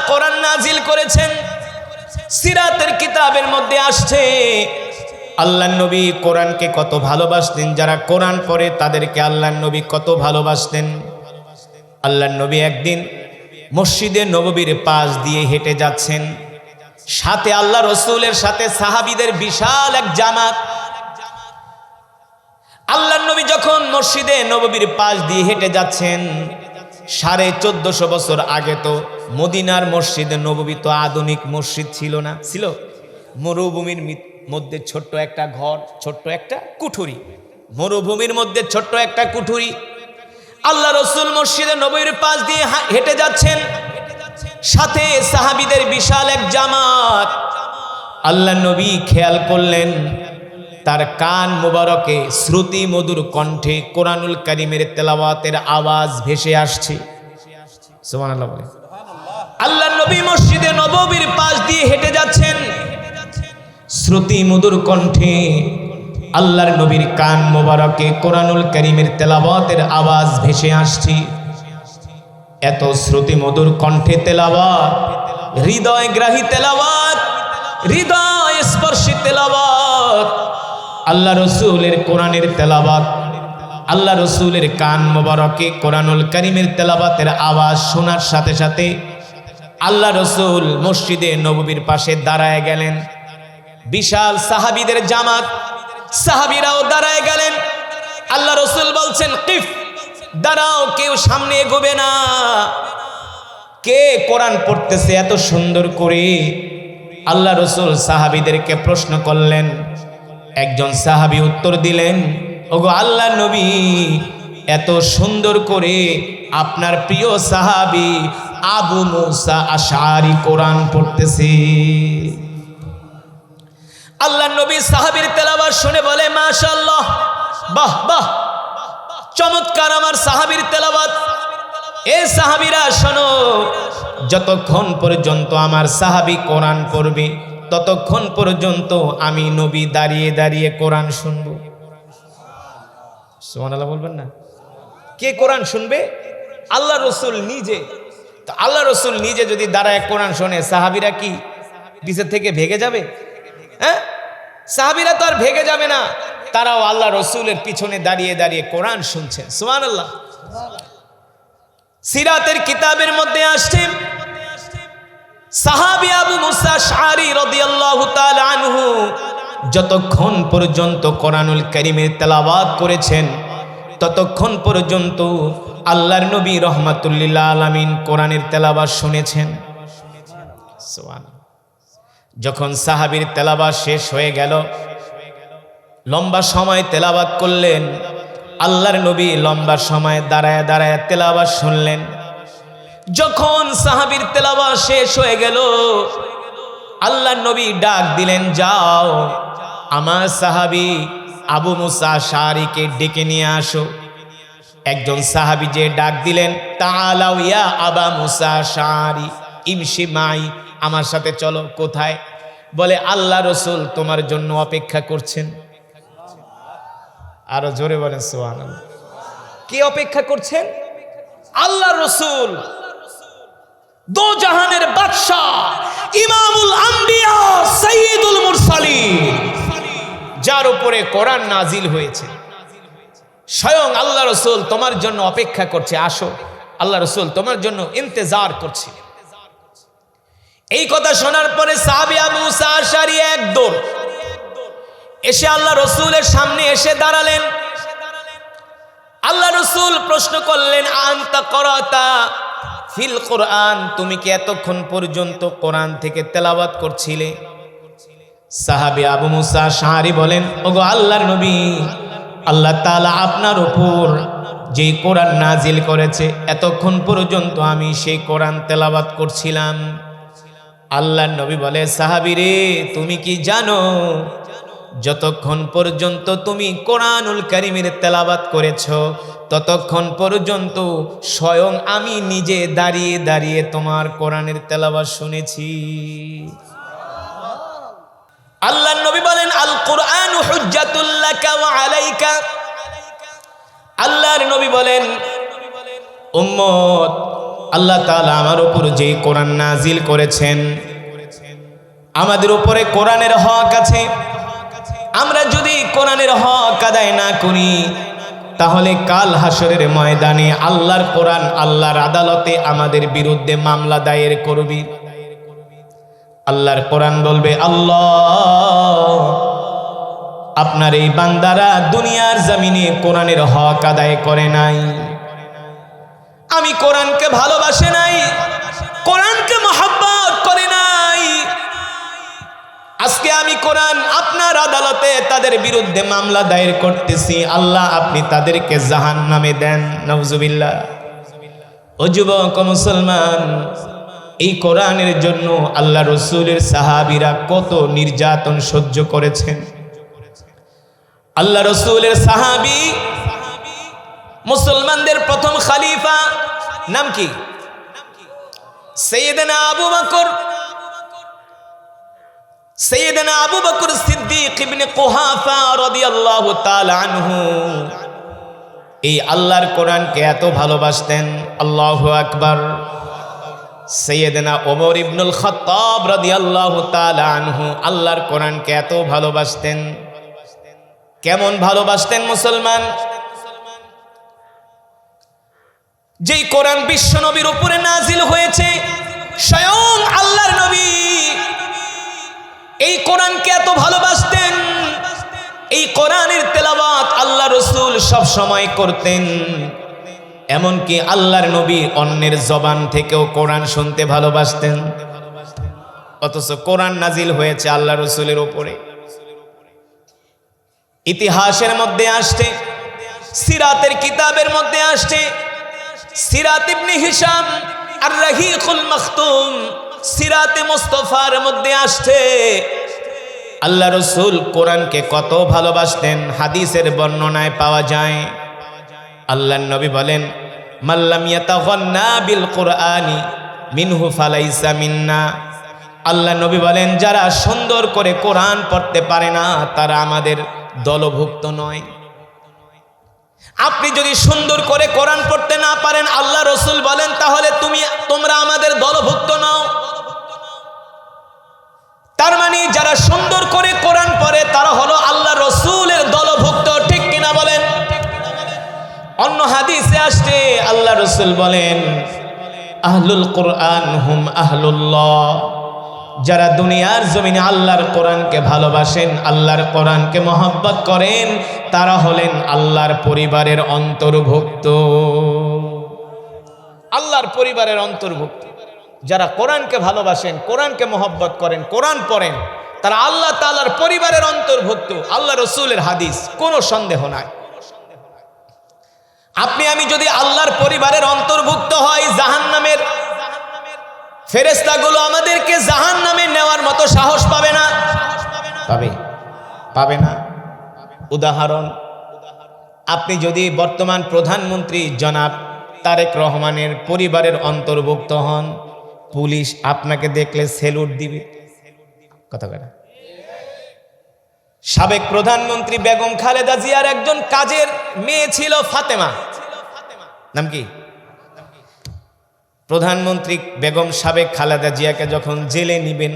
কোরআন নাজিল করেছেন। সিরাতের কিতাবের মধ্যে আসছে আল্লাহর নবী কোরআনকে কত ভালোবাসতেন, যারা কোরআন পড়ে তাদেরকে আল্লাহর নবী কত ভালোবাসতেন। আল্লাহর নবী একদিন মসজিদে নববীর পাশ দিয়ে হেঁটে যাচ্ছেন, সাথে আল্লাহ রসুলের সাথে সাহাবীদের বিশাল এক জামাত। আল্লাহর নবী যখন মসজিদে নববীর পাশ দিয়ে হেঁটে যাচ্ছেন, 1450 বছর আগে তো মদিনার মসজিদে নববী তো আধুনিক মসজিদ ছিল না, ছিল মরুভূমির মধ্যে ছোট্ট একটা ঘর, ছোট্ট একটা কুঠুরি, মরুভূমির মধ্যে ছোট্ট একটা কুঠুরি। আল্লাহ রসুল মসজিদে নববীর পাশ দিয়ে হেঁটে যাচ্ছেন, সাথে সাহাবীদের বিশাল এক জামাত। আল্লাহ নবী খেয়াল করলেন তার কান মুবারকে শ্রুতি মধুর কণ্ঠে কোরআনুল কারীমের তেলাওয়াতের আওয়াজ ভেসে আসছে। সুবহানাল্লাহ বলে। আল্লাহ নবী মসজিদে নববীর পাশ দিয়ে হেঁটে যাচ্ছেন, শ্রুতি মধুর কণ্ঠে আল্লাহর নবীর কান মোবারকে কোরআনুল কারীমের তেলাওয়াতের আওয়াজ ভেসে আসছে। এত শ্রুতি মধুর কণ্ঠে তেলাওয়াত, হৃদয় গ্রাহী তেলাওয়াত, হৃদয় স্পর্শী তেলাওয়াত, আল্লাহ রসুলের কোরআনের তেলাওয়াত, আল্লাহ রসুলের কান মোবারকে কোরআনুল কারীমের তেলাওয়াতের আওয়াজ শোনার সাথে সাথে আল্লাহ রসুল মসজিদে নববীর পাশে দাঁড়ায় গেলেন। বিশাল সাহাবীদের জামাত, সাহাবীরাও দাঁড়ায় গেলেন। আল্লাহ রসুল বলছেন, কিফ, দাঁড়াও, কেউ সামনে এগোবে না। কে কোরআন পড়তেছে এত সুন্দর করে? আল্লাহ রসুল সাহাবীদেরকে প্রশ্ন করলেন। একজন সাহাবী উত্তর দিলেন, ওগো আল্লাহ নবী, এত সুন্দর করে আপনার প্রিয় সাহাবী আবু মুসা আশআরী কোরআন পড়তেছে। আল্লাহ নবী সাহাবীর তেলাওয়াত শুনে বলে, মাশাআল্লাহ, বাহ বাহ, চমৎকার আমার সাহাবীর তেলাওয়াত। এ সাহাবীরা শোনো, যতক্ষণ পর্যন্ত আমার সাহাবী কোরআন পড়বে ততক্ষণ পর্যন্ত আমি নবী দাঁড়িয়ে দাঁড়িয়ে কোরআন শুনবো। সুবহানাল্লাহ বলবেন না? কে কোরআন শুনবে? আল্লাহ রসুল নিজে। তো আল্লাহ রসুল নিজে যদি দাঁড়ায় কোরআন শোনে, সাহাবীরা কি পিছের থেকে ভেগে যাবে? হ্যাঁ, সাহাবীরা তো আর ভেগে যাবে না, তারাও আল্লাহ রসুলের পিছনে দাঁড়িয়ে দাঁড়িয়ে কোরআন শুনছেন। সুবহানাল্লাহ। সিরাতের কিতাবের মধ্যে আসছে সাহাবী আবু মুসা আশআরী রাদিয়াল্লাহু তাআলা আনহু যতক্ষণ পর্যন্ত কোরআনুল কারীমের তেলাওয়াত করেছেন ততক্ষণ পর্যন্ত আল্লাহর নবী রাহমাতুল লিল আলামিন কোরআনের তেলাওয়াত শুনেছেন। সুবহানাল্লাহ। যখন সাহাবীর তেলাওয়াত শেষ হয়ে গেল, লম্বা সময় তেলাওয়াত করলেন, আল্লাহর নবী লম্বা সময় দাঁড়ায় দাঁড়ায় তেলাওয়াত শুনলেন। যখন সাহাবীর তেলাওয়াত শেষ হয়ে গেল, আল্লাহর নবী ডাক দিলেন, যাও আমার সাহাবী আবু মুসা আশআরীকে ডেকে নিয়ে আসো। একজন সাহাবী যে ডাক দিলেন, তাআলাউ ইয়া আবা মুসা আশআরী ইমশি মাই, আমার সাথে চলো। কোথায়? বলে আল্লাহ রসুল তোমার জন্য অপেক্ষা করছেন। আরো জোরে বলেন সুবহানাল্লাহ। কি অপেক্ষা করছেন? আল্লাহ রসুল, দো জাহানের বাদশা, ইমামুল আম্বিয়া, সাইয়্যিদুল মুরসালিন, যার উপরে কোরআন নাজিল হয়েছে, স্বয়ং আল্লাহ রসুল তোমার জন্য অপেক্ষা করছে, আসো। আল্লাহ রসুল তোমার জন্য ইন্তজার করছে। এই কথা শোনার পরে সাহাবী আবু মুসা আশআরী এক দৌড় এসে আল্লাহ রসুলের সামনে এসে দাঁড়ালেন। আল্লাহ রসুল প্রশ্ন করলেন, আনতা করাতা ফিল কোরআন, তুমি কি এতক্ষণ পর্যন্ত কোরআন থেকে তেলাওয়াত করছিলে? সাহাবী আবু মুসা আশআরী বলেন, ওগো আল্লাহর নবী, আল্লাহ তাআলা আপনার উপর যেই কোরআন নাজিল করেছে এতক্ষণ পর্যন্ত আমি সেই কোরআন তেলাওয়াত করছিলাম। আল্লাহর নবী বলে, সাহাবী রে, তুমি কি জানো যতক্ষণ পর্যন্ত তুমি কোরআনুল কারীমের তেলাওয়াত করেছো ততক্ষণ পর্যন্ত স্বয়ং আমি নিজে দাঁড়িয়ে দাঁড়িয়ে তোমার কোরআনের তেলাওয়াত শুনেছি। আল্লাহর নবী বলেন, আল কুরআনু হুজ্জাতুল লাকা ওয়া আলাইকা। আল্লাহর নবী বলেন, উম্মত, আল্লাহ তাআলা আমার উপর যে কোরআন নাজিল করেছেন, আমাদের উপরে কোরআনের হক আছে। আমরা যদি কোরআনের হক আদায় না করি, তাহলে কাল হাসরের ময়দানে আল্লাহর কোরআন আল্লাহর আদালতে আমাদের বিরুদ্ধে মামলা দায়ের করবে। আল্লাহর কোরআন বলবে, আল্লাহ, আপনার এই বান্দারা দুনিয়ার জমিনে কোরআনের হক আদায় করে নাই, আমি কোরআনকে ভালোবাসে নাই, কোরআনকে মহব্বত করে নাই। আজকে আমি কোরআন আপনার আদালতে তাদের বিরুদ্ধে মামলা দায়ের করতেছি, আল্লাহ আপনি তাদেরকে জাহান্নামে দেন। নাউজুবিল্লাহ। ও যুবক মুসলমান, এই কোরআনের জন্য আল্লাহ রসুলের সাহাবীরা কত নির্যাতন সহ্য করেছেন। আল্লাহ রসুলের সাহাবী, মুসলমানদের প্রথম খলিফা, নাম কি? সাইয়েদনা আবু বকর। সাইয়েদনা আবু বকর সিদ্দিক ইবনে কুহাফা রাদিয়াল্লাহু তাআলা আনহু এই আল্লাহর কোরআনকে এত ভালোবাসতেন। আল্লাহু আকবার। সাইয়েদনা ওমর ইবনুল খাত্তাব রাদিয়াল্লাহু তাআলা আনহু আল্লাহর কোরআনকে এত ভালোবাসতেন। কেমন ভালোবাসতেন মুসলমান? যেই কোরআন বিশ্ব নবীর উপরে নাজিল হয়েছে, স্বয়ং আল্লাহর নবী এই কোরআনকে এত ভালোবাসতেন। এই কোরআনের তেলাওয়াত আল্লাহ রসুল সব সময় করতেন। এমনকি আল্লাহর নবী অন্যের জবান থেকেও কোরআন শুনতে ভালোবাসতেন। অথচ কোরআন নাজিল হয়েছে আল্লাহ রসুলের উপরে। ইতিহাসের মধ্যে আসছে, সিরাতের কিতাবের মধ্যে আসছে, সিরাত ইবনে হিশাম আর রহিকুল মাখতুম, সিরাতে মুস্তাফার মধ্যে আসছে আল্লাহ রসুল কোরআনকে কত ভালোবাসতেন। হাদিসের বর্ণনায় পাওয়া যায়, আল্লাহর নবী বলেন, মাল্লাম ইয়াতাগান্না বিল কুরআনি মিনহু ফালাইসা মিন্না। আল্লাহ নবী বলেন, যারা সুন্দর করে কোরআন পড়তে পারে না তারা আমাদের দলভুক্ত নয়। আপনি যদি সুন্দর করে কোরআন পড়তে না পারেন, আল্লাহ রসুল বলেন, তাহলে তোমরা আমাদের দলভুক্ত নও। তার মানে যারা সুন্দর করে কোরআন পড়ে তারা হলো আল্লাহ রসুলের দলভুক্ত। ঠিক কিনা বলেন? অন্য হাদিসে আসছে আল্লাহ রসুল বলেন, আহলুল কোরআন হুম আহলুল্লাহ। যারা দুনিয়ার জমিনে আল্লাহর কোরআনকে ভালোবাসেন, আল্লাহর কোরআনকে মহব্বত করেন, তারা হলেন আল্লাহর পরিবারের অন্তর্ভুক্ত। আল্লাহর পরিবারের অন্তর্ভুক্ত যারা কোরআনকে ভালোবাসেন, কোরআনকে মহব্বত করেন, কোরআন পড়েন, তারা আল্লাহ তাআলার পরিবারের অন্তর্ভুক্ত। আল্লাহ রসুলের হাদিস, কোনো সন্দেহ নাই। আপনি আমি যদি আল্লাহর পরিবারের অন্তর্ভুক্ত হয়, জাহান্নামের ফেরেশতাগুলো আমাদেরকে জাহান্নামে নেওয়ার মতো সাহস পাবে না। পাবে না। উদাহরণ, আপনি যদি বর্তমান প্রধানমন্ত্রী জনাব তারেক রহমানের পরিবারের অন্তর্ভুক্ত হন, পুলিশ আপনাকে দেখলে সেলুট দিবে। কথা বলে। সাবেক প্রধানমন্ত্রী বেগম খালেদা জিয়ার একজন কাজের মেয়ে ছিল ফাতেমা, নাম কি? প্রধানমন্ত্রী বেগম সাবেক খালেদা জিয়াকে যখন জেলে নিবেন,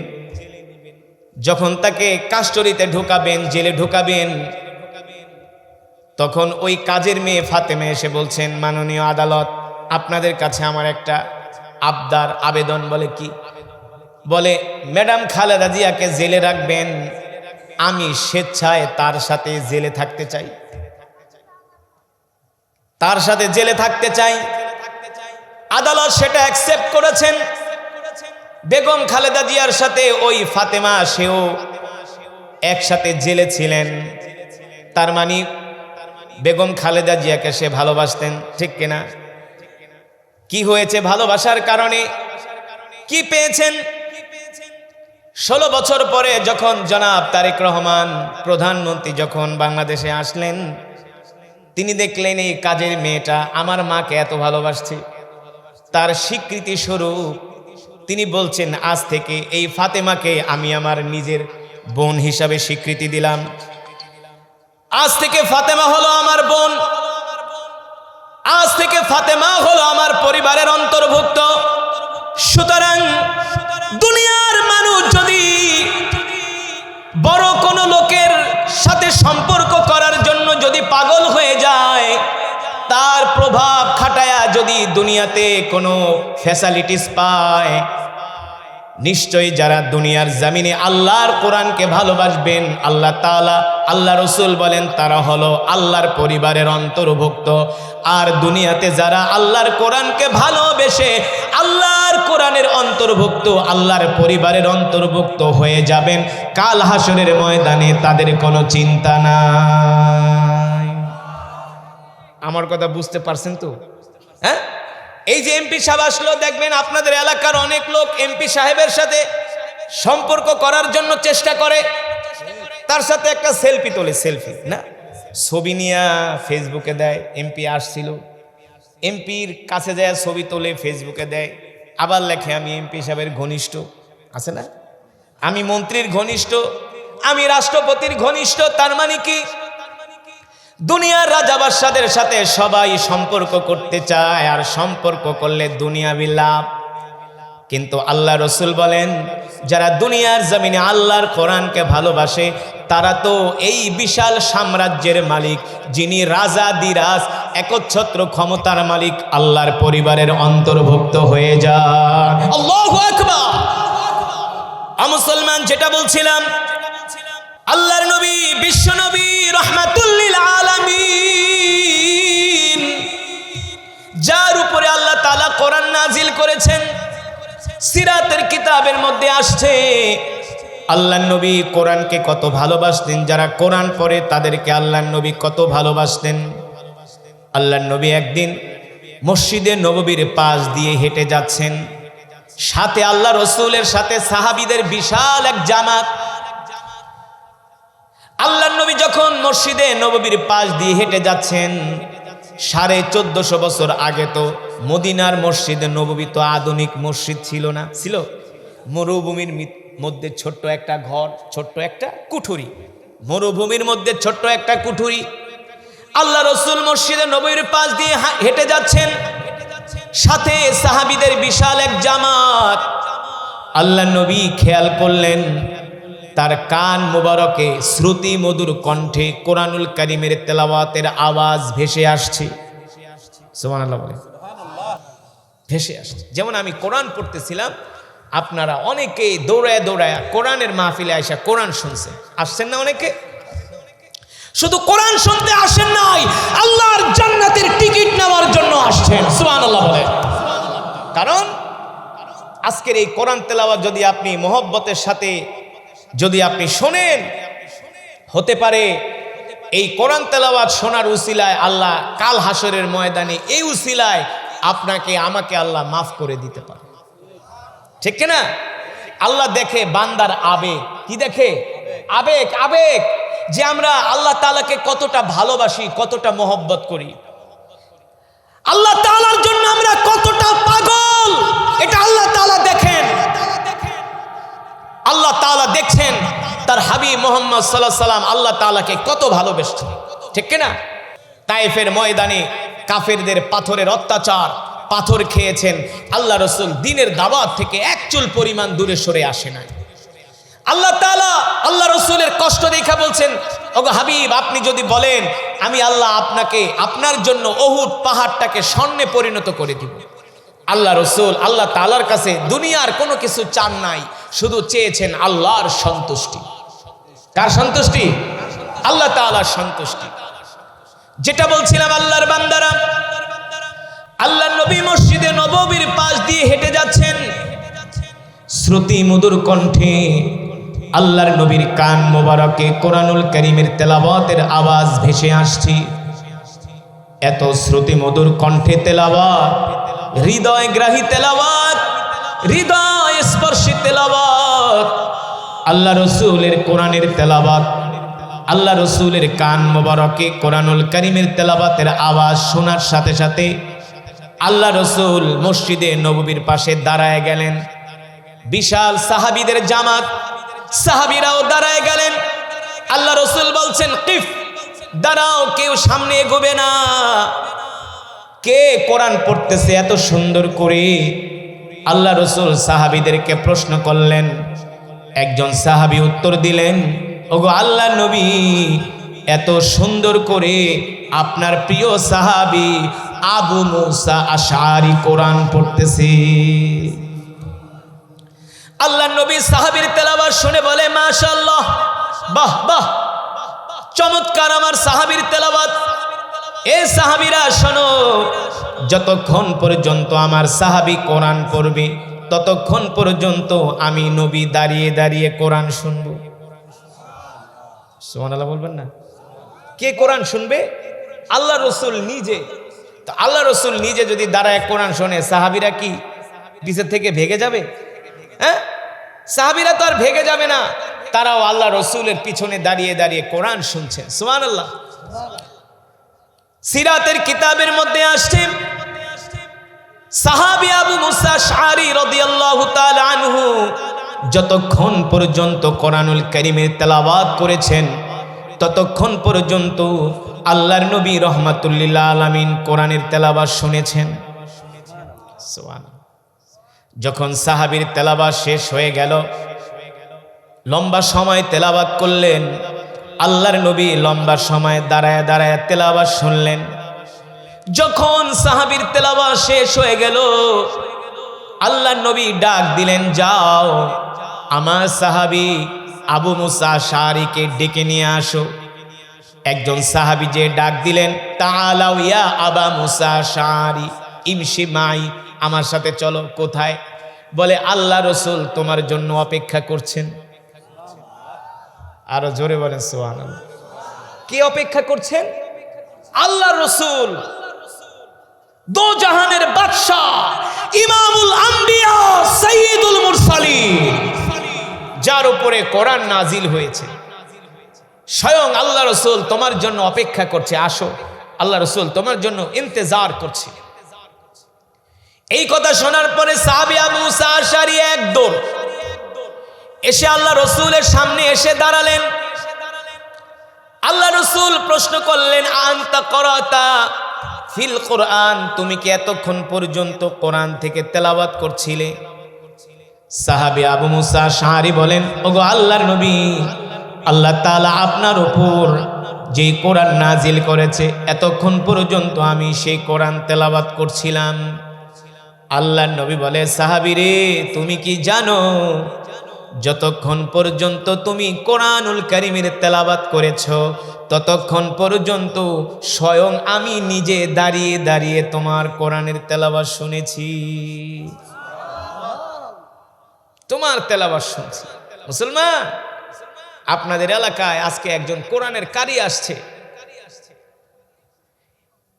যখন তাকে কাস্টডিতে ঢোকাবেন, জেলে ঢোকাবেন, তখন ওই কাজের মেয়ে ফাতেমা এসে বলছেন, মাননীয় আদালত, আপনাদের কাছে আমার একটা আবদার, আবেদন। বলে কি? বলে, ম্যাডাম খালেদা জিয়াকে জেলে রাখবেন, আমি স্বেচ্ছায় তার সাথে জেলে থাকতে চাই, তার সাথে জেলে থাকতে চাই। আদালত সেটা অ্যাকসেপ্ট করেছেন। বেগম খালেদা জিয়ার সাথে ওই ফাতেমা, সেও একসাথে জেলে ছিলেন। তার মানে বেগম খালেদা জিয়াকে সে ভালোবাসতেন। ঠিক কিনা? কি হয়েছে ভালোবাসার কারণে? কি পেয়েছেন? 16 বছর পরে যখন জনাব তারেক রহমান প্রধানমন্ত্রী যখন বাংলাদেশে আসলেন, তিনি দেখলেন এই কাজের মেয়েটা আমার মাকে এত ভালোবাসছে। তার স্বীকৃতি স্বরূপ তিনি বলছেন, আজ থেকে এই ফাতেমাকে আমি আমার নিজের বোন হিসাবে স্বীকৃতি দিলাম। আজ থেকে ফাতেমা হলো আমার বোন, আজ থেকে ফাতেমা হলো আমার পরিবারের অন্তর্ভুক্ত। সুতরাং দুনিয়ার মানুষ যদি বড় কোনো লোকের সাথে সম্পর্ক করার জন্য যদি পাগল হয়ে যায়, তার প্রভাব খাটায়া যদি দুনিয়াতে কোনো ফ্যাসিলিটিস পায়, নিশ্চয়ই যারা দুনিয়ার জমিনে আল্লাহর কোরআনকে ভালোবাসবেন, আল্লাহ তাআলা আল্লাহ রসুল বলেন তারা হলো আল্লাহর পরিবারের অন্তর্ভুক্ত। আর দুনিয়াতে যারা আল্লাহর কোরআনকে ভালোবেসে আল্লাহর কোরআনের অন্তর্ভুক্ত, আল্লাহর পরিবারের অন্তর্ভুক্ত হয়ে যাবেন, কাল হাসরের ময়দানে তাদের কোনো চিন্তা নাই। আমার কথা বুঝতে পারছেন তো? হ্যাঁ, এই যে এমপি সাহেব আসলো, দেখবেন আপনাদের এলাকার অনেক লোক এমপি সাহেবের সাথে সম্পর্ক করার জন্য চেষ্টা করে, তার সাথে একটা সেলফি তোলে, সেলফি না, ছবি নিয়ে ফেসবুকে দেয়। এমপি আসছিল, এমপির কাছে যায় ছবি তোলে ফেসবুকে দেয়, আবার লেখে আমি এমপি সাহেবের ঘনিষ্ঠ, আছে না, আমি মন্ত্রীর ঘনিষ্ঠ, আমি রাষ্ট্রপতির ঘনিষ্ঠ। তার মানে কি, দুনিয়ার রাজা বাদশাদের সাথে সবাই সম্পর্ক করতে চায়, আর সম্পর্ক করলে দুনিয়াবি লাভ। কিন্তু আল্লাহ রসুল বলেন যারা দুনিয়ার জমিনে আল্লাহর কোরআনকে ভালোবাসে, তারা তো এই বিশাল সাম্রাজ্যের মালিক, যিনি রাজা দিরাজ একচ্ছত্র ক্ষমতার মালিক, আল্লাহর পরিবারের অন্তর্ভুক্ত হয়ে যায়। আল্লাহু আকবার। মুসলমান, যেটা বলছিলাম, আল্লাহর নবী বিশ্ব নবী রাহমাতুল লিল আলামিন, যার উপরে আল্লাহ তাআলা কোরআন নাজিল করেছেন, সিরাতের কিতাবের মধ্যে আসছে আল্লাহর নবী কোরআনকে কত ভালোবাসতেন। যারা কোরআন পড়ে তাদেরকে আল্লাহর নবী কত ভালোবাসতেন। আল্লাহর নবী একদিন মসজিদে নববীর পাশ দিয়ে হেঁটে যাচ্ছেন, সাথে আল্লাহ রসুলের সাথে সাহাবীদের বিশাল এক জামাত। আল্লাহর নবী যখন মসজিদে নববীর পাশ দিয়ে হেঁটে যাচ্ছেন, 1450 বছর আগে তো মদিনার মসজিদে নববী তো আধুনিক মসজিদ ছিল না, ছিল মরুভূমির মধ্যে ছোট্ট একটা ঘর, ছোট্ট একটা কুঠুরি, মরুভূমির মধ্যে ছোট্ট একটা কুঠুরি। আল্লাহ রসুল মসজিদে নববীর পাশ দিয়ে হেঁটে যাচ্ছেন, সাথে সাহাবীদের বিশাল এক জামাত। আল্লাহ নবী খেয়াল করলেন তার কান মুবারকে শ্রুতি মধুর কণ্ঠে কোরআনুল কারীমের তেলাওয়াতের আওয়াজ ভেসে আসছে। সুবহানাল্লাহ বলে, ভেসে আসছে। যেমন আমি কোরআন পড়তেছিলাম, আপনারা অনেকে দৌড়ায় দৌড়ায় কোরআনের মাহফিলে আইসা কোরআন শুনছেন, আসছেন না? অনেকে শুধু কোরআন শুনতে আসেন নাই, আল্লাহর জান্নাতের টিকিট নেওয়ার জন্য আসছেন। সুবহানাল্লাহ বলে। কারণ আজকের এই কোরআন তেলাওয়াত যদি আপনি মহব্বতের সাথে যদি আপনি শোনেন, হতে পারে এই কোরআন তেলাওয়াত শোনার উসিলায় আল্লাহ কাল হাসরের ময়দানে এই উসিলায় আপনাকে আমাকে আল্লাহ মাফ করে দিতে পারে, ঠিক কিনা? আল্লাহ দেখে বান্দার আবেগ, কি দেখে? আবেগ। আবেগ যে আমরা আল্লাহ তাআলাকে কতটা ভালোবাসি, কতটা মহব্বত করি, আল্লাহ তাআলার জন্য আমরা কতটা পাগল, এটা আল্লাহ তাআলা দেখেন। আল্লাহ তাআলা দেখছেন তার হাবিব মুহাম্মদ সাল্লাল্লাহু আলাইহি সাল্লাম আল্লাহ তাআলাকে কত ভালোবাসছেন, ঠিক কিনা? তায়েফের ময়দানে কাফেরদের পাথরের অত্যাচার, পাথর খেয়েছেন, আল্লাহ রসুল দ্বীনের দাওয়াত থেকে এক চুল পরিমাণ দূরে সরে আসে না। আল্লাহ তাআলা আল্লাহ রসুলের কষ্ট দেখা বলছেন, ওগো হাবিব, আপনি যদি বলেন আমি আল্লাহ আপনাকে আপনার জন্য উহুদ পাহাড়টাকে স্বর্ণে পরিণত করে দিব। আল্লাহ রসুল আল্লাহ তাআলার কাছে দুনিয়ার কোনো কিছু চান নাই, শুধু চেয়েছেন আল্লাহর সন্তুষ্টি। কার সন্তুষ্টি? আল্লাহ তাআলার সন্তুষ্টি। যেটা বলছিলাম, আল্লাহর বান্দারা, আল্লাহ নবী মসজিদে নববীর পাশ দিয়ে হেঁটে যাচ্ছেন, শ্রুতি মধুর কণ্ঠে আল্লাহর নবীর কান মোবারকে কোরআনুল কারীমের তেলাওয়াতের আওয়াজ ভেসে আসছে। এত শ্রুতি মধুর কণ্ঠে তেলাওয়াত, হৃদয় গ্রাহী তেলাওয়াত, হৃদয় স্পর্শী তেলাওয়াত, আল্লাহ রসুলের কোরআনের তেলাওয়াত, আল্লাহ রসুলের কান মোবারকে কোরআনুল কারীমের তেলাওয়াতের আওয়াজ শোনার সাথে সাথে আল্লাহ রসুল মসজিদে নববীর পাশে দাঁড়ায় গেলেন। বিশাল সাহাবীদের জামাত, সাহাবীরাও দাঁড়ায় গেলেন। আল্লাহ রসুল বলছেন, কিফ, দাঁড়াও, কেউ সামনে এগোবে না। কে কোরআন পড়তেছে এত সুন্দর করে? আল্লাহ রসুল সাহাবীদেরকে প্রশ্ন করলেন। একজন সাহাবী উত্তর দিলেন, ওগো আল্লাহ নবী, এত সুন্দর করে আপনার প্রিয় সাহাবী আবু মুসা আশআরী কোরআন পড়তেছে। আল্লাহ নবী সাহাবীর তেলাওয়াত শুনে বলে, মাশাআল্লাহ, বাহ বাহ, চমৎকার আমার সাহাবীর তেলাওয়াত। এ সাহাবীরা শোনো, যতক্ষণ পর্যন্ত আমার সাহাবী কোরআন পড়বে ততক্ষণ পর্যন্ত আমি নবী দাঁড়িয়ে দাঁড়িয়ে কোরআন শুনব। সুবহানাল্লাহ বলবেন না? কে কোরআন শুনবে? আল্লাহ রসুল নিজে। তো আল্লাহ রসুল নিজে যদি দাঁড়ায় কোরআন শোনে, সাহাবীরা কি পিছের থেকে ভেগে যাবে? হ্যাঁ, সাহাবীরা তো আর ভেগে যাবে না, তারাও আল্লাহ রসুলের পিছনে দাঁড়িয়ে দাঁড়িয়ে কোরআন শুনছেন। সুবহানাল্লাহ। সিরাতের কিতাবের মধ্যে আসছে, সাহাবী আবু মুসা আশআরী রাদিয়াল্লাহু তাআলা আনহু যতক্ষণ পর্যন্ত কোরআনুল কারীমের তেলাওয়াত করেছেন ততক্ষণ পর্যন্ত আল্লাহর নবী রাহমাতুল লিল আলামিন কোরআনের তেলাওয়াত শুনেছেন। সুবহানাল্লাহ। যখন সাহাবীর তেলাওয়াত শেষ হয়ে গেল, লম্বা সময় তেলাওয়াত করলেন, আল্লাহর নবী লম্বা সময় দাঁড়ায় দাঁড়ায় তেলাওয়াত শুনলেন। যখন সাহাবীর তেলাওয়াত শেষ হয়ে গেল, আল্লাহর নবী ডাক দিলেন, যাও আমার সাহাবী আবু মুসা আশআরীকে ডেকে নিয়ে আসো। একজন সাহাবী যে ডাক দিলেন, তাআলাউ ইয়া আবা মুসা আশআরী ইমশি মাই, আমার সাথে চলো। কোথায়? বলে আল্লাহ রসুল তোমার জন্য অপেক্ষা করছেন। আরো জোরে বলেন সুবহানাল্লাহ। কে অপেক্ষা করছেন? আল্লাহ রসুল, দো জাহানের বাদশাহ, ইমামুল আম্বিয়া, সাইয়্যিদুল মুরসালিন, যার উপরে কোরআন নাজিল হয়েছে, স্বয়ং আল্লাহ রসুল তোমার জন্য অপেক্ষা করছে, আসো। আল্লাহ রসুল তোমার জন্য ইন্তজার করছে। এই কথা শোনার পরে সাহাবী আবু মুসা আশআরী এক দৌড় এসে আল্লাহ রসুলের সামনে এসে দাঁড়ালেন। আল্লাহ রসুল প্রশ্ন করলেন, আনতা করাতা ফিল কোরআন, তুমি কি এতক্ষণ পর্যন্ত কোরআন থেকে তেলাওয়াত করছিলে? সাহাবী আবু মুসা আশআরী বলেন, ওগো আল্লাহর নবী, আল্লাহ তাআলা আপনার উপর যেই কোরআন নাজিল করেছে এতক্ষণ পর্যন্ত আমি সেই কোরআন তেলাওয়াত করছিলাম। আল্লাহর নবী বলে, সাহাবী রে, তুমি কি জানো যতক্ষণ পর্যন্ত তুমি কোরআনুল কারীমের তেলাওয়াত করেছো ততক্ষণ পর্যন্ত স্বয়ং আমি নিজে দাঁড়িয়ে দাঁড়িয়ে তোমার কোরআনের তেলাওয়াত শুনেছি, তোমার তেলাওয়াত শুনছি। মুসলমান, আপনাদের এলাকায় আজকে একজন কোরআনের কারি আসছে।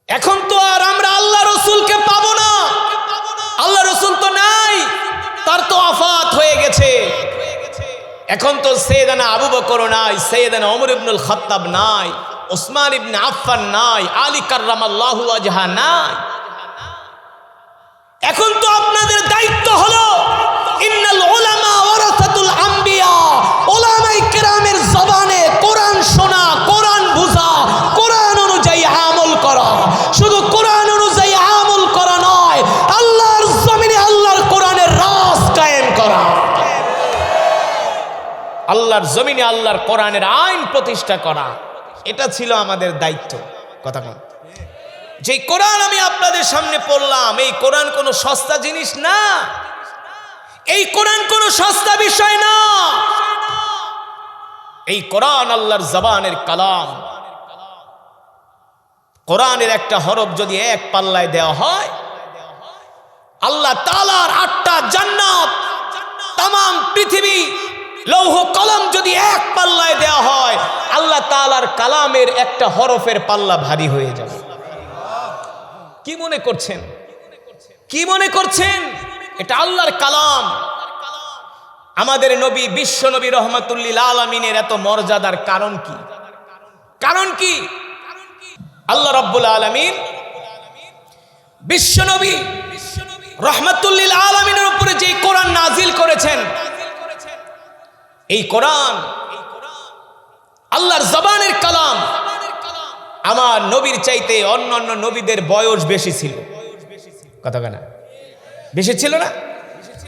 এখন তো আর আমরা আল্লাহ রসুলকে পাবো না, আল্লাহ রসুল তো নাই, তার তো আফাত হয়ে গেছে। এখন তো সাইয়েদানা আবু বকর নাই, সাইয়েদানা ওমর ইবনুল খাত্তাব নাই, ওসমান ইবনে আফফান নাই, আলী কাররামাল্লাহু ওয়াজহা নাই। এখন তো আপনাদের দায়িত্ব হলো, ইন্নাল উলামা ওয়ারাসাতুল আম্বিয়া, উলামায়ে কেরামের জবানে কোরআন শোনা, কোরআন বুঝা, কোরআন অনুযায়ী আমল করা। শুধু কোরআন অনুযায়ী আমল করা নয়, আল্লাহর জমিনে আল্লাহর কোরআনের রাজ কায়েম করা, আল্লাহর জমিনে আল্লাহর কোরআনের আইন প্রতিষ্ঠা করা, এটা ছিল আমাদের দায়িত্ব। কথা বল। যে কোরআন আমি আপনাদের সামনে পড়লাম, এই কোরআন কোনো সস্তা জিনিস না, এই কোরআন কোনো সস্তা বিষয় না। এই কোরআন আল্লাহর জবানের কালাম। কোরআনের একটা হরফ যদি এক পাল্লায় দেওয়া হয়, আল্লাহ তাআলার 8টা জান্নাত, তামাম পৃথিবী, লৌহ কলম যদি এক পাল্লায় দেওয়া হয়, আল্লাহ তাআলার কালামের একটা হরফের পাল্লা ভারী হয়ে যাবে। কি মনে করছেন? কি মনে করছেন? এটা আল্লাহর কালাম। আমাদের নবী, বিশ্ব নবী রহমাতুল লিল আলামিনের এত মর্যাদার কারণ কি? কারণ কি? আল্লাহ রাব্বুল আলামিন বিশ্ব নবী রহমাতুল লিল আলামিনের উপরে যে কোরআন নাজিল করেছেন, এই কোরআন আল্লাহর জবানের কালাম। আমার নবীর চাইতে অন্যান্য নবীদের বয়স বেশি ছিল, কথা না বেশি ছিল না?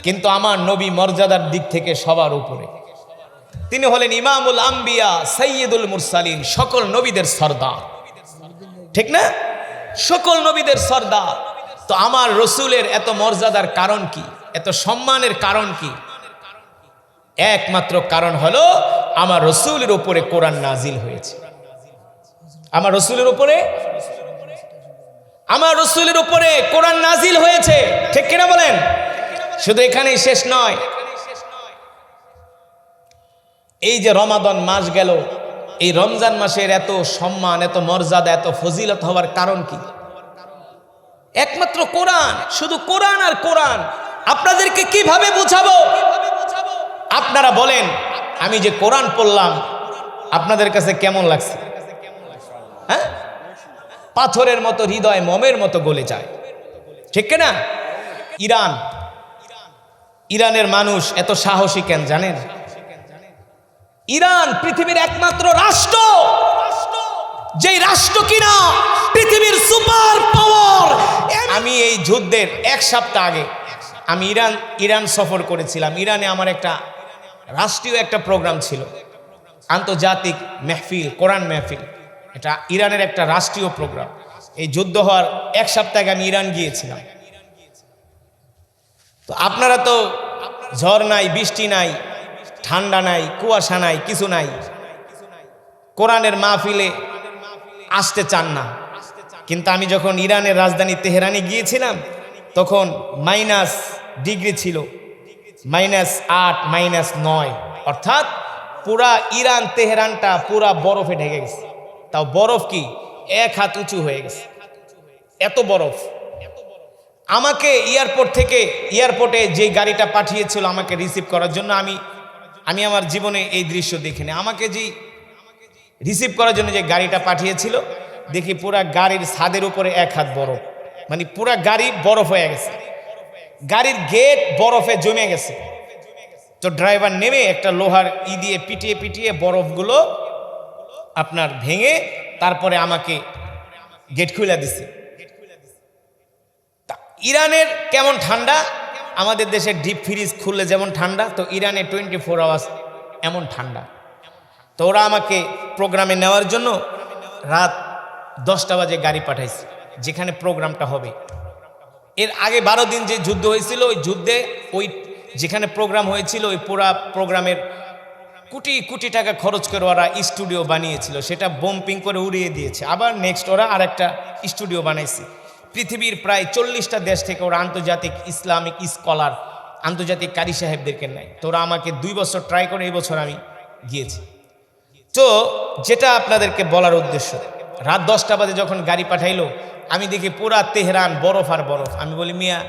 কিন্তু আমার নবী মর্যাদার দিক থেকে সবার উপরে। তিনি হলেন ইমামুল আম্বিয়া সাইয়্যিদুল মুরসালিন, সকল নবীদের সর্দার, ঠিক না? সকল নবীদের সর্দার। তো আমার রসুলের এত মর্যাদার কারণ কি, এত সম্মানের কারণ কি? একমাত্র কারণ হলো আমার রসুলের উপরে কোরআন নাজিল হয়েছে। আমার রসুলের উপরে কোরআন নাজিল হয়েছে, ঠিক কিনা বলেন? শুধু এখানেই শেষ নয়, এই যে রমাদান মাস গেল, এই রমজান মাসের এত সম্মান, এত মর্যাদা, এত ফজিলত হওয়ার কারণ কি? একমাত্র কোরআন, শুধু কোরআন আর কোরআন। আপনাদেরকে কিভাবে বুঝাবো? আপনারা বলেন, আমি যে কোরআন পড়লাম আপনাদের কাছে কেমন লাগছে? হ্যাঁ, পাথরের মতো হৃদয় মোমের মতো গলে যায়, ঠিক না? ইরানের মানুষ এত সাহসী কেন জানেন? ইরান পৃথিবীর একমাত্র রাষ্ট্র, যেই রাষ্ট্র কিনা পৃথিবীর সুপার পাওয়ার। আমি এই যুদ্ধের এক সপ্তাহ আগে আমি ইরান সফর করেছিলাম। ইরানে আমার একটা রাষ্ট্রীয় একটা প্রোগ্রাম ছিল, আন্তর্জাতিক মেহফিল, কোরআন মেহফিল। এটা ইরানের একটা রাষ্ট্রীয় প্রোগ্রাম। এই যুদ্ধ হওয়ার এক সপ্তাহ আগে আমি ইরান গিয়েছিলাম। তো আপনারা তো ঝড় নাই, বৃষ্টি নাই, ঠান্ডা নাই, কুয়াশা নাই, কিছু নাই, কোরআনের মাহফিলে আসতে চান না। কিন্তু আমি যখন ইরানের রাজধানী তেহরানে গিয়েছিলাম তখন -ডিগ্রি ছিল, -8, -9, অর্থাৎ পুরা ইরান তেহরানটা পুরা বরফে ঢেকে গেছে। তাও বরফ কি 1 হাত উঁচু হয়ে গেছে, এত বরফ। আমাকে এয়ারপোর্টে যে গাড়িটা পাঠিয়েছিল আমাকে রিসিভ করার জন্য, আমি আমার জীবনে এই দৃশ্য দেখিনি। আমাকে যে রিসিভ করার জন্য যে গাড়িটা পাঠিয়েছিল, দেখি পুরা গাড়ির ছাদের উপরে 1 হাত বরফ, মানে পুরা গাড়ি বরফ হয়ে গেছে, গাড়ির গেট বরফে জমে গেছে। তো ড্রাইভার নেমে একটা লোহার দিয়ে পিটিয়ে বরফগুলো আপনার ভেঙে তারপরে আমাকে গেট খুলে দিছে। ইরানের কেমন ঠান্ডা, আমাদের দেশের ডিপ ফ্রিজ খুললে যেমন ঠান্ডা, তো ইরানে 24 আওয়ার্স এমন ঠান্ডা। তো ওরা আমাকে প্রোগ্রামে নেওয়ার জন্য রাত 10টা বাজে গাড়ি পাঠাইছে যেখানে প্রোগ্রামটা হবে। এর আগে 12 দিন যে যুদ্ধ হয়েছিল, ওই যুদ্ধে ওই যেখানে প্রোগ্রাম হয়েছিল ওই পুরা প্রোগ্রামের কোটি কোটি টাকা খরচ করে ওরা স্টুডিও বানিয়েছিল, সেটা বোম্পিং করে উড়িয়ে দিয়েছে। আবার নেক্সট ওরা আরেকটা স্টুডিও বানাইছে। পৃথিবীর প্রায় 40টা দেশ থেকে ওরা আন্তর্জাতিক ইসলামিক স্কলার, আন্তর্জাতিক কারি সাহেবদেরকে নেয়। তো ওরা আমাকে 2 বছর ট্রাই করে এই বছর আমি গিয়েছি। তো যেটা আপনাদেরকে বলার উদ্দেশ্য, রাত 10টা বাজে যখন গাড়ি পাঠাইলো, আমি দেখি পুরা তেহরান বরফ আর বরফ। আমি বলি, মিয়া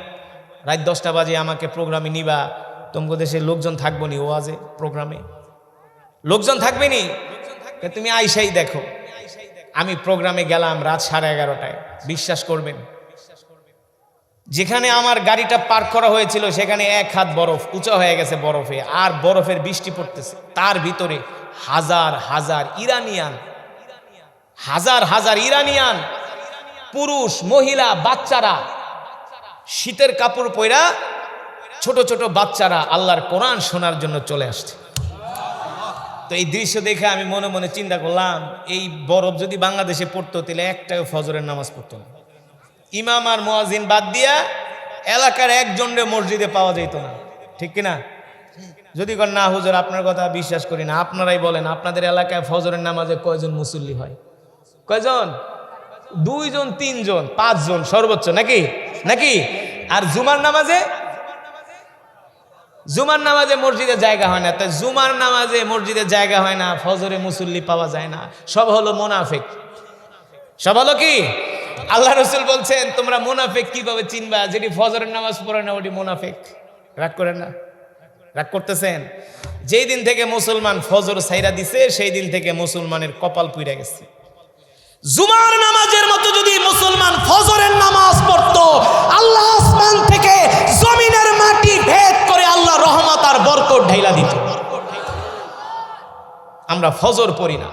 রাত 10টা বাজে আমাকে প্রোগ্রামে নিবা, তোমাকে দেশে লোকজন থাকবো নি? ওয়াজে প্রোগ্রামে লোকজন থাকবে নি? তুমি আইসাই দেখো। আমি প্রোগ্রামে গেলাম রাত 11:30টায়। বিশ্বাস করবেন, যেখানে আমার গাড়িটা পার্ক করা হয়েছিল সেখানে 1 হাত বরফ উঁচা হয়ে গেছে বরফে, আর বরফের বৃষ্টি পড়তেছে। তার ভিতরে হাজার হাজার ইরানিয়ান পুরুষ, মহিলা, বাচ্চারা, শীতের কাপড় পরা ছোট ছোট বাচ্চারা আল্লাহর কোরআন শোনার জন্য চলে আসছে। তো এই দৃশ্য দেখে আমি মনে মনে চিন্তা করলাম, এই বরফ যদি বাংলাদেশে পড়তো তাহলে একটাও ফজরের নামাজ পড়তো না। ইমাম আর মুয়াজ্জিন বাদ দিয়া এলাকার একজনের মসজিদে পাওয়া যেত না, ঠিক কিনা? যদি কোন না হুজুর আপনার কথা বিশ্বাস করি না, আপনারাই বলেন আপনাদের এলাকায় ফজরের নামাজে কয়জন মুসল্লি হয়? কয়জন? 2 জন, 3 জন, 5 জন সর্বোচ্চ, নাকি? আর জুমার নামাজে মসজিদে জায়গা হয় না। তাই জুমার নামাজে মসজিদে জায়গা হয় না, ফজরে মুসল্লি পাওয়া যায় না, সব হলো মুনাফিক। সব হলো কি? আল্লাহ রাসূল বলছেন, তোমরা মুনাফিক কিভাবে চিনবা? যেটি ফজরের নামাজ পড়ে না ওটি মুনাফিক। রাগ করেন না? রাগ করতেছেন? যেই দিন থেকে মুসলমান ফজর ছাইরা দিছে সেই দিন থেকে মুসলমানের কপাল পুইরা গেছে। জুমার নামাজের মতো যদি মুসলমান ফজরের নামাজ পড়তো, আল্লাহ আসমান থেকে জমিনের মাটি ভেদ করে আল্লাহ রহমত আর বরকত ঢাইলা দিত। আমরা ফজর পড়ি না,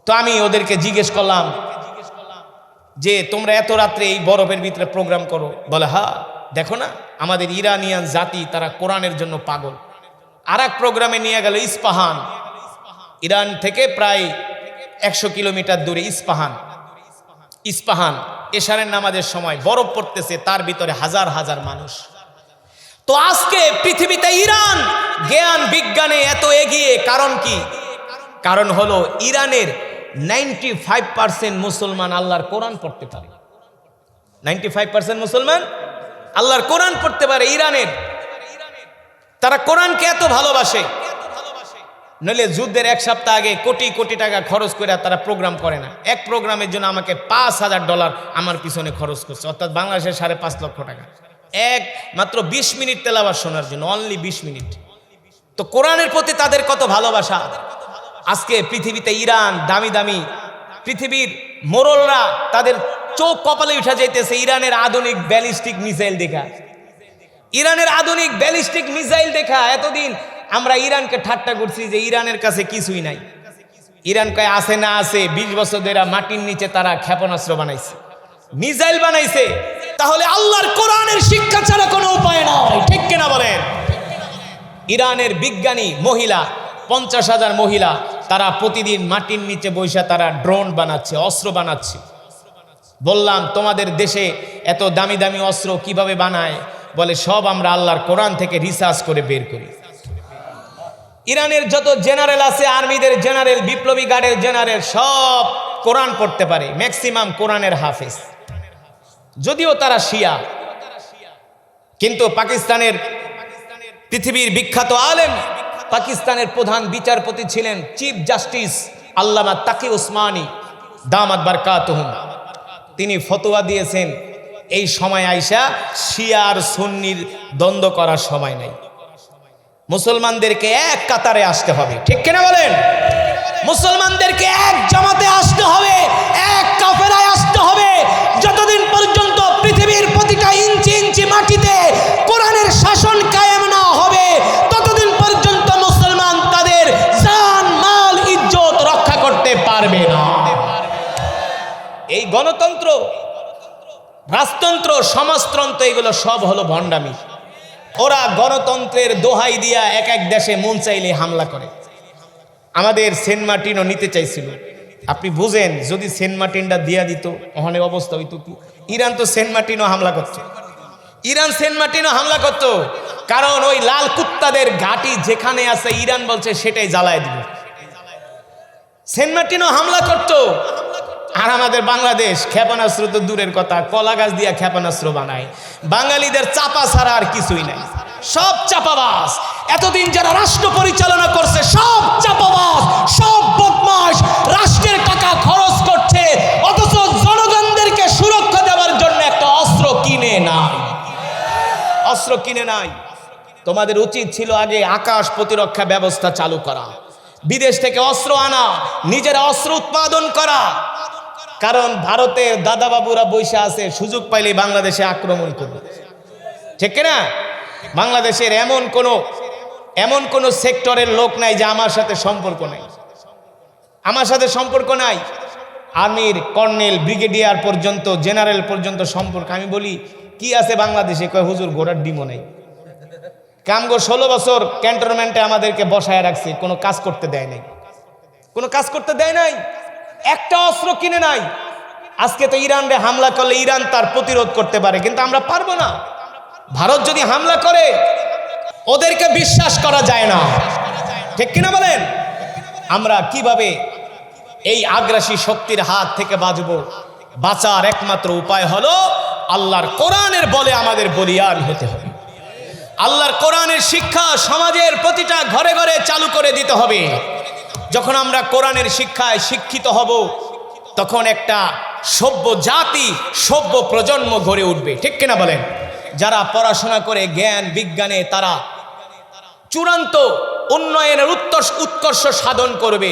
তো আমি ওদেরকে জিজ্ঞেস করলাম যে তোমরা এত রাত্রে এই বরফের ভিতরে প্রোগ্রাম করো? বলে হ্যাঁ, দেখো না আমাদের ইরানিয়ান জাতি, তারা কোরআনের জন্য পাগল। আর এক প্রোগ্রামে নিয়ে গেল ইস্পাহান, ইরান থেকে প্রায় 100 কিলোমিটার দূরে ইস্পাহান এশারের নামাজের সময় বরফ পড়তেছে, তার ভিতরে হাজার হাজার মানুষ। তো আজকে পৃথিবীতে ইরান জ্ঞান বিজ্ঞানে এত এগিয়ে, কারণ কি? কারণ হলো ইরানের 95% মুসলমান আল্লাহর কোরআন পড়তে পারে। 95% মুসলমান আল্লাহর কোরআন পড়তে পারে ইরানের। তারা কোরআনকে এত ভালোবাসে, নইলে যুদ্ধের 1 সপ্তাহ আগে কোটি কোটি টাকা খরচ করে তারা প্রোগ্রাম করে না। এক প্রোগ্রামের জন্য আমাকে $5000 আমার পিছনে খরচ করছে, অর্থাৎ বাংলাদেশের 5.5 লক্ষ টাকা, মাত্র 20 মিনিট তেলাওয়াত শোনার জন্য, অনলি 20 মিনিট। তো কোরআনের প্রতি তাদের কত ভালোবাসা। আজকে পৃথিবীতে ইরান দামি দামি পৃথিবীর মোরলরা তাদের চোখ কপালে উঠা যাইতেছে ইরানের আধুনিক ব্যালিস্টিক মিসাইল দেখা। ইরানের আধুনিক ব্যালিস্টিক মিসাইল দেখা এতদিন আমরা ইরানকে ঠাট্টা করছি যে ইরানের কাছে কিছুই নাই। ইরান কয় আছে না আছে, 20 বছর ধরে মাটির নিচে তারা ক্ষেপণাস্ত্র বানাইছে, মিসাইল বানাইছে। তাহলে আল্লাহর কোরআনের শিক্ষা ছাড়া কোনো উপায় নাই, ঠিক কিনা বলেন? ইরানের বিজ্ঞানী মহিলা 50,000 মহিলা, তারা প্রতিদিন মাটির নিচে বসে তারা ড্রোন বানাচ্ছে, অস্ত্র বানাচ্ছে। বললাম তোমাদের দেশে এত দামি দামি অস্ত্র কিভাবে বানায়? বলে সব আমরা আল্লাহর কোরআন থেকে রিসার্চ করে বের করি। ইরানের যত জেনারেল আছে, আর্মিদের জেনারেল, বিপ্লবী গার্ডের জেনারেল, সব কোরআন পড়তে পারে, ম্যাক্সিমাম কোরআনের হাফেজ, যদিও তারা শিয়া। কিন্তু পাকিস্তানের পৃথিবীর বিখ্যাত আলেম, পাকিস্তানের প্রধান বিচারপতি ছিলেন চিফ জাস্টিস আল্লামা তাকি উসমানী দামাত বারকাতুহুম। তিনি ফতোয়া দিয়েছেন এই সময় আইসা শিয়া আর সুন্নির দ্বন্দ্ব করার সময় নাই, মুসলমানদেরকে এক কাতারে আসতে হবে, ঠিক কিনা বলেন? মুসলমানদেরকে এক জামাতে আসতে হবে, এক কাফেলায় আসতে হবে। যতদিন পর্যন্ত পৃথিবীর প্রতিটা ইঞ্চি ইঞ্চি মাটিতে কোরআনের শাসন কায়েম না হবে, ততদিন পর্যন্ত মুসলমান তাদের জান মাল ইজ্জত রক্ষা করতে পারবে না। এই গণতন্ত্র, রাজতন্ত্র, সমাজতন্ত্র, এগুলো সব হলো ভণ্ডামি। ওরা গণতন্ত্রের দোহাই দিয়া এক এক দেশে মন চাইলে হামলা করে। আমাদের সেন্ট মার্টিনও নিতে চাইছিল। আপনি বুঝেন, যদি সেন্ট মার্টিনটা দিয়া দিত ওখানে অবস্থা হইতো কি? ইরান তো সেন্ট মার্টিনও হামলা করছে, ইরান সেন্ট মার্টিনও হামলা করত, কারণ ওই লাল কুত্তাদের ঘাঁটি যেখানে আছে ইরান বলছে সেটাই জ্বালায় দিবে। সেন্ট মার্টিনও হামলা করত। আর আমাদের বাংলাদেশ ক্ষেপণাস্ত্র তো দূরের কথা, কলা গাছ দিয়া ক্ষেপণাস্ত্র বানায়। বাঙালিদের চাপা ছাড়া আর কিছুই নাই, সব চাপাবাজ। এতদিন যারা রাষ্ট্র পরিচালনা করছে সব চাপাবাজ, সব বদমাশ, রাষ্ট্রের টাকা খরচ করছে, অথচ জনগণদেরকে সুরক্ষা দেওয়ার জন্য একটা অস্ত্র কিনে নাই। তোমাদের উচিত ছিল আগে আকাশ প্রতিরক্ষা ব্যবস্থা চালু করা, বিদেশ থেকে অস্ত্র আনা, নিজেরা অস্ত্র উৎপাদন করা। কারণ ভারতের দাদাবাবুরা বৈশা আছে, সুযোগ পাইলে বাংলাদেশে আক্রমণ করবে, ঠিক কিনা? বাংলাদেশের এমন কোন সেক্টরের লোক নাই যে আমার সাথে সম্পর্ক নাই, আমার সাথে সম্পর্ক নাই। আর্মির কর্নেল, ব্রিগেডিয়ার পর্যন্ত, জেনারেল পর্যন্ত সম্পর্ক। আমি বলি কি আছে বাংলাদেশে? কয় হুজুর ঘোড়ার ডিমও নাই। কামগো 16 বছর ক্যান্টনমেন্টে আমাদেরকে বসায় রাখছে, কোনো কাজ করতে দেয় নাই, কোনো কাজ করতে দেয় নাই, একটা অস্ত্র কিনে নাই। আজকে তো ইরানরে হামলা করলে ইরান তার প্রতিরোধ করতে পারে, কিন্তু আমরা পারবো না। ভারত যদি হামলা করে ওদেরকে বিশ্বাস করা যায় না, ঠিক কিনা বলেন? আমরা কিভাবে এই আগ্রাসী শক্তির হাত থেকে বাঁচবো? বাঁচার একমাত্র উপায় হলো আল্লাহর কোরআনের বলে আমাদের বলিয়ান হতে হবে। আল্লাহর কোরআনের শিক্ষা সমাজের প্রতিটা ঘরে ঘরে চালু করে দিতে হবে। যখন আমরা কোরআনের শিক্ষায় শিক্ষিত হব, তখন একটা সভ্য জাতি, সভ্য প্রজন্ম গড়ে উঠবে, ঠিক কিনা বলেন? যারা পড়াশোনা করে জ্ঞান বিজ্ঞানে তারা চূড়ান্ত উন্নয়নের উৎকর্ষ সাধন করবে।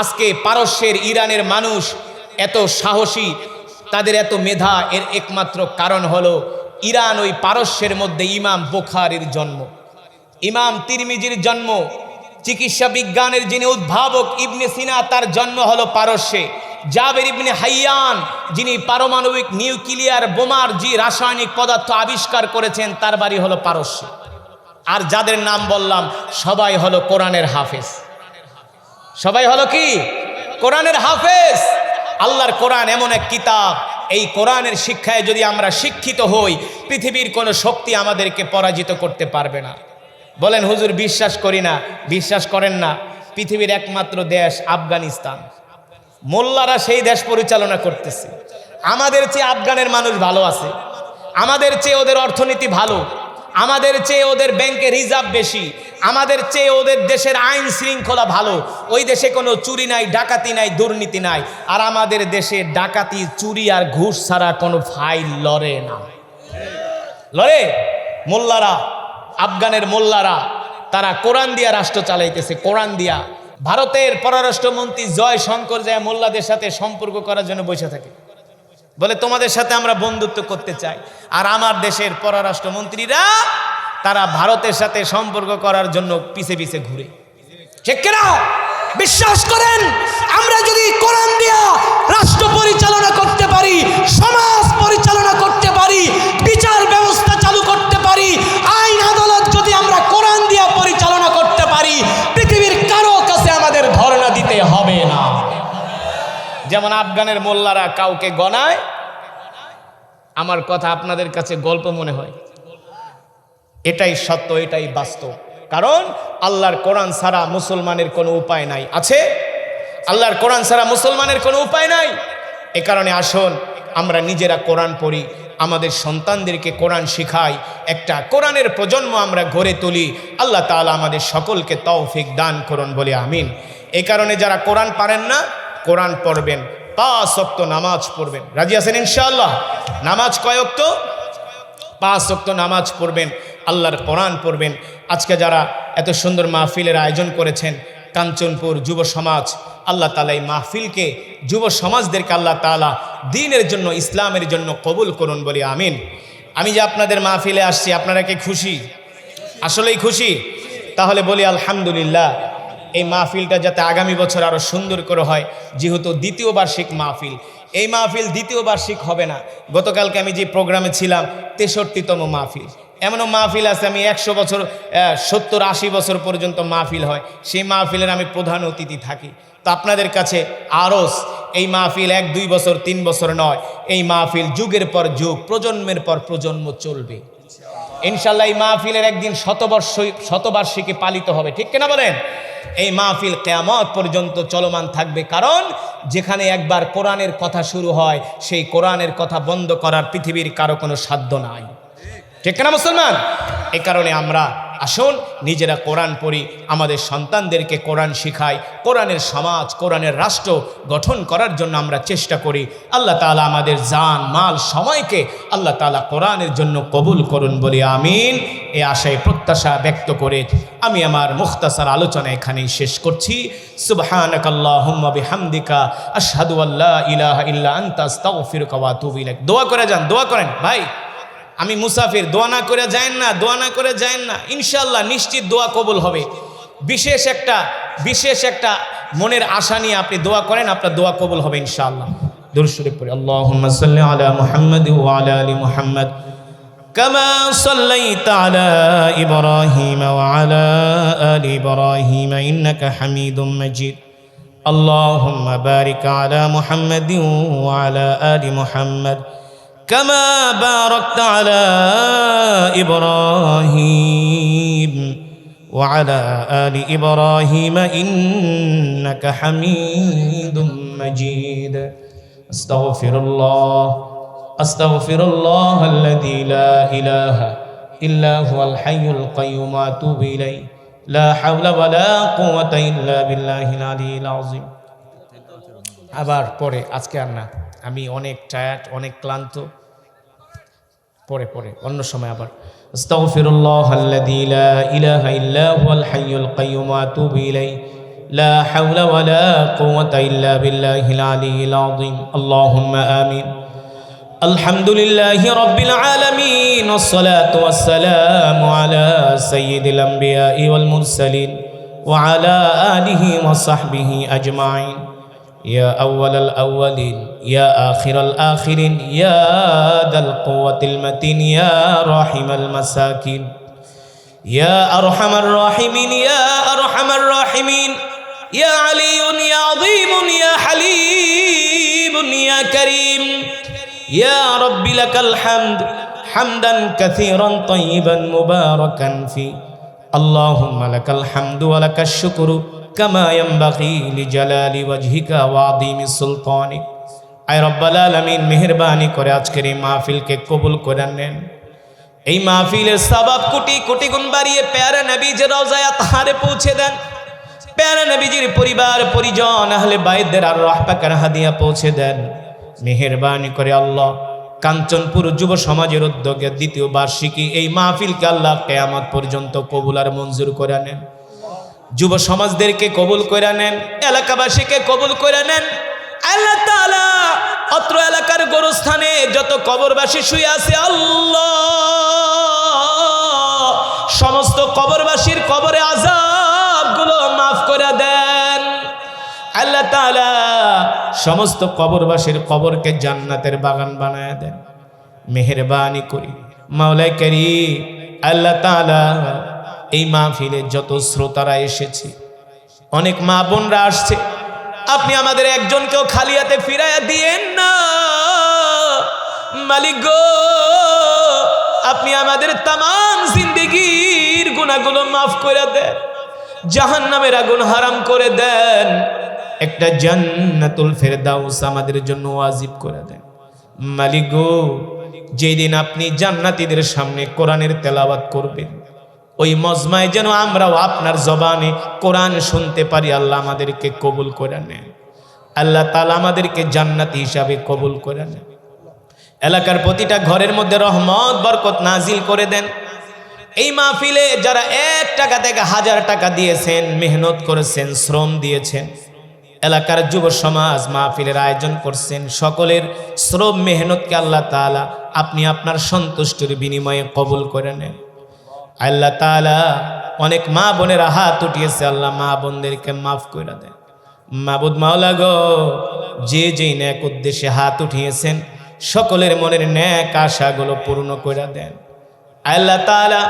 আজকে পারস্যের ইরানের মানুষ এত সাহসী, তাদের এত মেধা, এর একমাত্র কারণ হলো ইরান ওই পারস্যের মধ্যে ইমাম বুখারীর জন্ম, ইমাম তিরমিজির জন্ম, চিকিৎসা বিজ্ঞানের যিনি উদ্ভাবক ইবনে সিনা, তার জন্ম হলো পারস্যে। জাবের ইবনে হাইয়ান, যিনি পারমাণবিক নিউক্লিয়ার বোমার যে রাসায়নিক পদার্থ আবিষ্কার করেছেন, তার বাড়ি হলো পারস্যে। আর যাদের নাম বললাম সবাই হলো কোরআনের হাফেজ। সবাই হলো কি? কোরআনের হাফেজ। আল্লাহর কোরআন এমন এক কিতাব, এই কোরআনের শিক্ষায় যদি আমরা শিক্ষিত হই, পৃথিবীর কোনো শক্তি আমাদেরকে পরাজিত করতে পারবে না। বলেন হুজুর বিশ্বাস করি না। বিশ্বাস করেন না? পৃথিবীর একমাত্র দেশ আফগানিস্তান, মোল্লারা সেই দেশ পরিচালনা করতেছে। আমাদের চেয়ে আফগানের মানুষ ভালো আছে, আমাদের চেয়ে ওদের অর্থনীতি ভালো, আমাদের চেয়ে ওদের ব্যাংকে রিজার্ভ বেশি, আমাদের চেয়ে ওদের দেশের আইন শৃঙ্খলা ভালো। ওই দেশে কোনো চুরি নাই, ডাকাতি নাই, দুর্নীতি নাই। আর আমাদের দেশে ডাকাতি, চুরি আর ঘুষ ছাড়া কোনো ফাইল লড়ে না। লড়ে? মোল্লারা, আফগানের মোল্লারা, তারা কোরআন দিয়া রাষ্ট্র চালাইতেছে। কোরআন দিয়া। ভারতের পররাষ্ট্রমন্ত্রী জয় শঙ্কর যায় মোল্লাদের সাথে সম্পর্ক করার জন্য বসে থাকে, বলে তোমাদের সাথে আমরা বন্ধুত্ব করতে চাই। আর আমার দেশের পররাষ্ট্রমন্ত্রীরা তারা ভারতের সাথে সম্পর্ক করার জন্য পিছে পিছে ঘুরে। ঠিক না? বিশ্বাস করেন, আমরা যদি কোরআন দিয়া রাষ্ট্র পরিচালনা করতে পারি, সমাজ পরিচালনা করতে পারি, বিচার ব্যবস্থা চালু করতে পারি, আইন আদালত যদি আমরা কোরআন দিয়া পরিচালনা করতে পারি, পৃথিবীর কারো কাছে আমাদের ধর্ণা দিতে হবে না। যেমন আফগানের মোল্লারা কাউকে গণায়, আমার কথা আপনাদের কাছে গল্প মনে হয়, এটাই সত্য, এটাই বাস্তব। কারণ আল্লাহর কোরআন ছাড়া মুসলমানের কোনো উপায় নাই। আছে? আল্লাহর কোরআন ছাড়া মুসলমানের কোনো উপায় নাই। এ কারণে আসুন আমরা নিজেরা কোরআন পড়ি, আমাদের সন্তানদেরকে কোরআন শিখাই, একটা কোরআনের প্রজন্ম আমরা গড়ে তুলি। আল্লাহ তাআলা আমাদের সকলকে তৌফিক দান করুন বলে আমিন। এই কারণে যারা কোরআন পারেন না, কোরআন পড়বেন, 5 ওয়াক্ত নামাজ পড়বেন। রাজি আছেন ইনশাআল্লাহ? নামাজ কয় ওয়াক্ত? 5 ওয়াক্ত নামাজ পড়বেন, আল্লাহর কোরআন পড়বেন। আজকে যারা এত সুন্দর মাহফিলের আয়োজন করেছেন, কাঞ্চনপুর যুব সমাজ, আল্লাহ তাআলা এই মাহফিলকে, যুব সমাজদেরকে আল্লাহ তাআলা দ্বীনের জন্য, ইসলামের জন্য কবুল করুন বলি আমিন। আমি যে আপনাদের মাহফিলে আসছি, আপনারা কি খুশি? আসলেই খুশি? তাহলে বলি আলহামদুলিল্লাহ। এই মাহফিলটা যাতে আগামী বছর আরও সুন্দর করে হয়, যেহেতু ২য় বার্ষিক মাহফিল, এই মাহফিল ২য় বার্ষিক হবে না। গতকালকে আমি যে প্রোগ্রামে ছিলাম, 63তম মাহফিল। এমনও মাহফিল আছে আমি 100 বছর, 70-80 বছর পর্যন্ত মাহফিল হয়, সেই মাহফিলের আমি প্রধান অতিথি থাকি। তো আপনাদের কাছে আরজ, এই মাহফিল 1-2 বছর 3 বছর নয়, এই মাহফিল যুগের পর যুগ, প্রজন্মের পর প্রজন্ম চলবে ইনশাল্লাহ। এই মাহফিলের একদিন শতবার্ষিকী পালিত হবে, ঠিক কিনা বলেন? এই মাহফিল কিয়ামত পর্যন্ত চলমান থাকবে। কারণ যেখানে একবার কোরআনের কথা শুরু হয়, সেই কোরআনের কথা বন্ধ করার পৃথিবীর কারো কোনো সাধ্য নাই, ঠিক না মুসলমান? এই কারণে আমরা আসুন নিজেরা কোরআন পড়ি, আমাদের সন্তানদেরকে কোরআন শিখাই, কোরআনের সমাজ, কোরআনের রাষ্ট্র গঠন করার জন্য আমরা চেষ্টা করি। আল্লাহ তাআলা আমাদের জান, মাল, সময়কে আল্লাহ তাআলা কোরআনের জন্য কবুল করুন বলি আমিন। এই আশায় প্রত্যাশা ব্যক্ত করে আমি আমার মুখতাসার আলোচনা এখানেই শেষ করছি। সুবহানাকাল্লাহুম্মা বিহামদিকা আশহাদু আল্লা ইলাহা ইল্লা আনতা আস্তাগফিরুকা ওয়া আতুবু ইলাইক। দোয়া করে যান, দোয়া করেন ভাই। আমি মুসাফির, দোয়া না করে যায়েন না, দোয়া না করে যায়েন না। ইনশাআল্লাহ নিশ্চিত দোয়া কবুল হবে। বিশেষ একটা মনের আশা নিয়ে আপনি দোয়া করেন, আপনার দোয়া কবুল হবে ইনশাআল্লাহ। দুরূদ শরীফ পড়ি। আল্লাহুম্মা সাল্লি আলা মুহাম্মাদ ওয়া আলা আলি মুহাম্মাদ কামা সাল্লাইতা আলা ইব্রাহিম ওয়া আলা আলি ইব্রাহিম ইন্নাকা হামিদুম মাজিদ। আল্লাহুম্মা বারিক আলা মুহাম্মাদ ওয়া আলা আলি মুহাম্মাদ كما باركت على إبراهيم وعلى آل إبراهيم إنك حميد مجيد. أستغفر الله الذي لا إله إلا هو الحي القيوم وأتوب إليه. لا حول ولا قوة إلا بالله العلي العظيم. আবার পরে, আজকে আর না, আমি অনেক টায়ার্ড, অনেক ক্লান্ত, পরে অন্য সময় আবার। আস্তাগফিরুল্লাহাল্লাযী লা ইলাহা ইল্লা হুয়াল হাইয়ুল কাইয়্যুম ওয়া আতুবু ইলাইহি। লা হাওলা ওয়া লা কুওয়াতা ইল্লা বিল্লাহিল আলিয়্যিল আযীম। আল্লাহুম্মা আমিন। আলহামদুলিল্লাহি রাব্বিল আলামিন ওয়াস সালাতু ওয়াস সালামু আলা সাইয়্যিদিল আমবিয়াই ওয়াল মুরসালিন وعلى آله وصحبه أجمعين يا أول الأولين يا آخر الآخرين يا ذا القوة المتين يا راحم المساكين يا أرحم الراحمين يا أرحم الراحمين يا علي يا عظيم يا حليم يا كريم يا رب لك الحمد حمدا كثيرا طيبا مباركا فيه اللهم لك الحمد ولك الشكر كما ينبغي لجلال وجهك وعظيم سلطانك আয় রব্বাল আলামিন মেহেরবানি করে আজকের এই মাহফিলকে কবুল করে নেন। এই মাহফিলের সওয়াব কোটি কোটি গুণ বাড়িয়ে প্যারা নবীজির রওজায়ে আতহারে পৌঁছে দেন। প্যারা নবীজির পরিবার পরিজন আহলে বাইতদের আর রূহ পাকের হাদিয়া পৌঁছে দেন। মেহেরবানি করে আল্লাহ কাঞ্চনপুর যুব সমাজের উদ্যোগে দ্বিতীয় বার্ষিকী এই মাহফিলকে আল্লাহ কিয়ামত পর্যন্ত কবুল আর মঞ্জুর করে নেন। যুব সমাজদেরকে কবুল করে নেন, এলাকাবাসীকে কবুল করে নেন। আল্লাহ তাআলা অত্র এলাকার গোরস্থানে যত কবরবাসী শুয়ে আছে আল্লাহ সমস্ত কবরবাসীর কবরে আযাবগুলো মাফ করে দেন। আল্লাহ তাআলা সমস্ত কবরবাসীর কবরকে জান্নাতের বাগান বানায় দেন। মেহেরবানি করি মাওলাই কারীম আল্লাহ তাআলা এই মাহফিলে যত শ্রোতারা এসেছে, অনেক মা বোনরা আসছে, আপনি আমাদের একজনকেও খালি হাতে ফিরাইয়া দিয়েন না মালিক গো। আপনি আমাদের তাম জিন্দেগির গুনাহগুলো মাফ করে দেন, জাহান্নামের আগুন হারাম করে দেন, একটা জান্নাতুল ফেরদাউস আমাদের জন্য ওয়াজিব করে দেন মালিক গো। যেই দিন আপনি জান্নাতীদের সামনে কোরআনের তেলাওয়াত করবেন, ওই মজমায় যেন আমরাও আপনার জবানে কোরআন শুনতে পারি। আল্লাহ আমাদেরকে কবুল করে নেন। আল্লাহ তাআলা আমাদেরকে জান্নাতি হিসাবে কবুল করে নেন। এলাকার প্রতিটা ঘরের মধ্যে রহমত বরকত নাজিল করে দেন। এই মাহফিলে যারা 1 টাকা থেকে 1000 টাকা দিয়েছেন, মেহনত করেছেন, শ্রম দিয়েছেন, এলাকার যুব সমাজ মাহফিলের আয়োজন করছেন, সকলের শ্রম মেহনতকে আল্লাহ তাআলা আপনি আপনার সন্তুষ্টির বিনিময়ে কবুল করে নেন। আল্লাহ তাআলা অনেক মা বোনেরা হাত উঠিয়েছে, আল্লাহ মা বোনদেরকে মাফ করে দেন। মাবুদ মাওলা গো, যে যেই নেক উদ্দেশ্যে হাত উঠিয়েছেন সকলের মনের নেক আশাগুলো পূর্ণ করে দেন। আল্লাহ তাআলা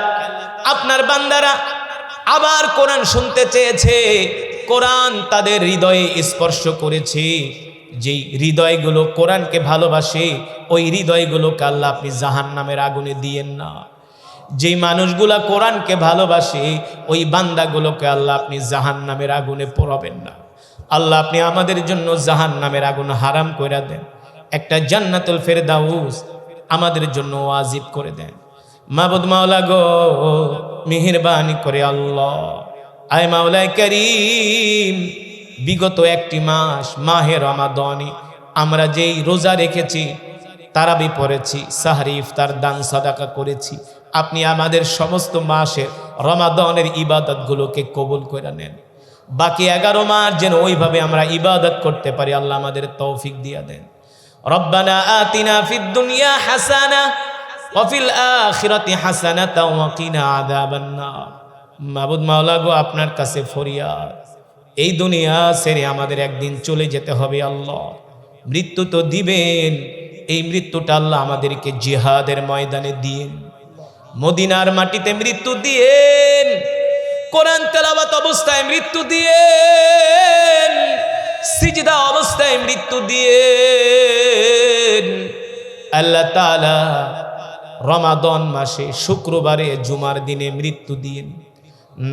আপনার বান্দারা আবার কোরআন শুনতে চেয়েছে, কোরআন তাদের হৃদয়ে স্পর্শ করেছে। যেই হৃদয়গুলো কোরআনকে ভালোবাসে ওই হৃদয়গুলোকে আল্লাহ আপনি জাহান্নামের আগুনে দিয়েন না। যেই মানুষগুলা কোরআনকে ভালোবাসে ওই বান্দাগুলোকে আল্লাহ আপনি জাহান্নামের আগুনে পোড়াবেন না। আল্লাহ আপনি আমাদের জন্য জাহান্নামের আগুন হারাম করে দেন, একটা জান্নাতুল ফেরদাউস আমাদের জন্য ওয়াজিব করে দেন। মাবুদ মাওলা গো, মেহেরবানি করে আল্লাহ আয় মাওলাই কারীম, বিগত একটি মাস মাহে রমাদানে আমরা যেই রোজা রেখেছি, তারাবি পড়েছি, সাহরি ইফতার দান সাদাকা করেছি, আপনি আমাদের সমস্ত মাসের রমাদানের ইবাদতগুলোকে কবুল করে নেন। বাকি 11 মাস যেন ওইভাবে আমরা ইবাদত করতে পারি, আল্লাহ আমাদের তৌফিক দিয়ে দেন। রব্বানা আতিনা ফিদ দুনিয়া হাসানা ওয়া ফিল আখিরাতি হাসানাতাও ওয়া কিনা আযাবান নার। মাবুদ মাওলা গো, আপনার কাছে ফরিয়াদ, এই দুনিয়া ছেড়ে আমাদের একদিন চলে যেতে হবে আল্লাহ। মৃত্যু তো দিবেন, এই মৃত্যুটা আল্লাহ আমাদেরকে জিহাদের ময়দানে দিয়েন, মদিনার মাটিতে মৃত্যু দিয়েন, কোরআন তেলাওয়াত অবস্থায় মৃত্যু দিয়েন, সিজদা অবস্থায় মৃত্যু দিয়েন। আল্লাহ তাআলা রমাদান মাসে শুক্রবারে জুমার দিনে মৃত্যু দিয়েন।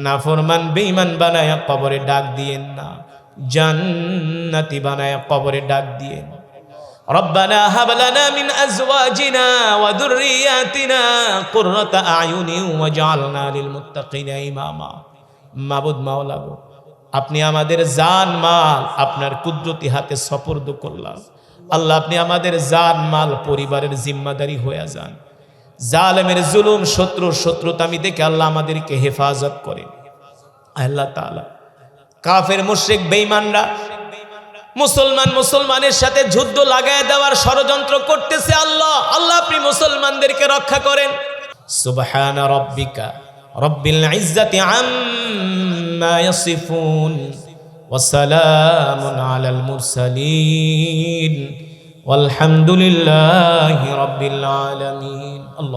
নাফরমান বেঈমান বানায়া কবরে ডাক দিয়েন না, জান্নাতি বানায়া কবরে ডাক দিয়েন। রব্বানা হাব লানা মিন আজওয়াজিনা ওয়া যুররিয়াতিনা কুররাতা আয়ুনি ওয়াজআলনা লিল মুত্তাকিনা ইমামা। মাবুদ মাওলা গো, আপনি আমাদের জান মাল আপনার কুদরতি হাতে সুপর্দ করলাম। আল্লাহ আপনি আমাদের জান মাল পরিবারের জিম্মাদারি হয়ে যান। জালেমের জুলুম, শত্রুর শত্রুতামি থেকে আল্লাহ আমাদেরকে হেফাজত করেন। আল্লাহ তাআলা কাফের মুশরিক বেঈমানরা মুসলমানের সাথে যুদ্ধ লাগায় দেওয়ার ষড়যন্ত্র করতেছে, আল্লাহ আপনি মুসলমানদেরকে রক্ষা করেন। সুবহান রাব্বিকা রব্বিল ইজ্জাতি আম্মা ইয়াসিফুন ওয়া সালামুন আলাল মুরসালিন ওয়ালহামদুলিল্লাহি রাব্বিল আলামিন। আল্লাহ